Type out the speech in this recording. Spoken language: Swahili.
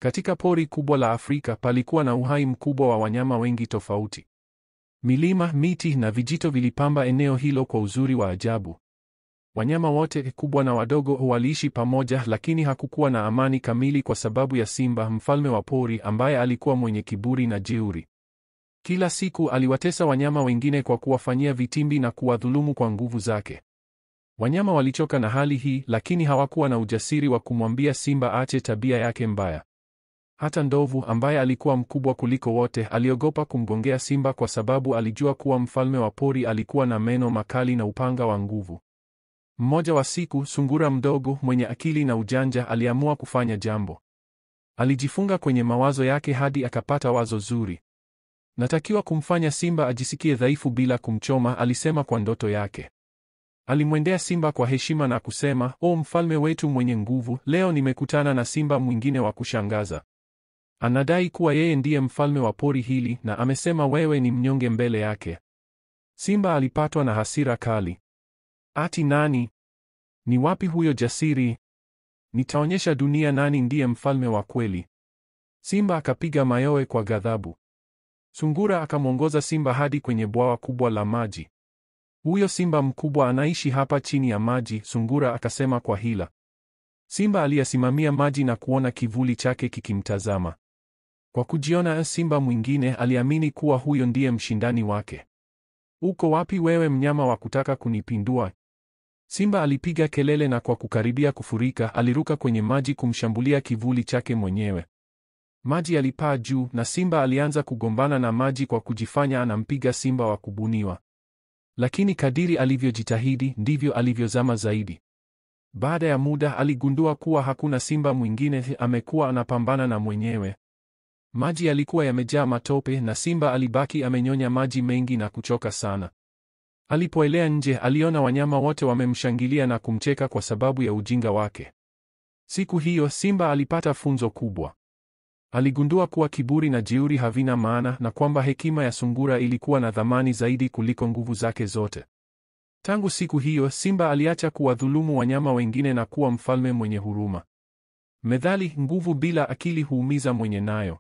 Katika pori kubwa la Afrika palikuwa na uhai mkubwa wa wanyama wengi tofauti. Milima, miti na vijito vilipamba eneo hilo kwa uzuri wa ajabu. Wanyama wote, kubwa na wadogo, waliishi pamoja, lakini hakukuwa na amani kamili kwa sababu ya simba, mfalme wa pori, ambaye alikuwa mwenye kiburi na jeuri. Kila siku aliwatesa wanyama wengine kwa kuwafanyia vitimbi na kuwadhulumu kwa nguvu zake. Wanyama walichoka na hali hii, lakini hawakuwa na ujasiri wa kumwambia simba aache tabia yake mbaya. Hata ndovu, ambaye alikuwa mkubwa kuliko wote, aliogopa kumgongea simba kwa sababu alijua kuwa mfalme wa pori alikuwa na meno makali na upanga wa nguvu. Mmoja wa siku, sungura mdogo mwenye akili na ujanja aliamua kufanya jambo. Alijifunga kwenye mawazo yake hadi akapata wazo zuri. Natakiwa kumfanya simba ajisikie dhaifu bila kumchoma, alisema kwa ndoto yake. Alimwendea simba kwa heshima na kusema, "O mfalme wetu mwenye nguvu, leo nimekutana na simba mwingine wa kushangaza. Anadai kuwa yeye ndiye mfalme wa pori hili na amesema wewe ni mnyonge mbele yake." Simba alipatwa na hasira kali. Ati nani? Ni wapi huyo jasiri? Nitaonyesha dunia nani ndiye mfalme wa kweli. Simba akapiga mayowe kwa ghadhabu. Sungura akamwongoza simba hadi kwenye bwawa kubwa la maji. "Huyo simba mkubwa anaishi hapa chini ya maji," sungura akasema kwa hila. Simba aliyasimamia maji na kuona kivuli chake kikimtazama. Kwa kujiona simba mwingine, aliamini kuwa huyo ndiye mshindani wake. "Uko wapi wewe mnyama wa kutaka kunipindua?" Simba alipiga kelele na kwa kukaribia kufurika, aliruka kwenye maji kumshambulia kivuli chake mwenyewe. Maji yalipaa juu na simba alianza kugombana na maji kwa kujifanya anampiga simba wa kubuniwa. Lakini kadiri alivyojitahidi, ndivyo alivyozama zaidi. Baada ya muda aligundua kuwa hakuna simba mwingine, amekuwa anapambana na mwenyewe. Maji yalikuwa yamejaa matope na simba alibaki amenyonya maji mengi na kuchoka sana. Alipoelea nje, aliona wanyama wote wamemshangilia na kumcheka kwa sababu ya ujinga wake. Siku hiyo simba alipata funzo kubwa. Aligundua kuwa kiburi na jeuri havina maana na kwamba hekima ya sungura ilikuwa na thamani zaidi kuliko nguvu zake zote. Tangu siku hiyo simba aliacha kuwadhulumu wanyama wengine na kuwa mfalme mwenye huruma. Methali, nguvu bila akili huumiza mwenye nayo.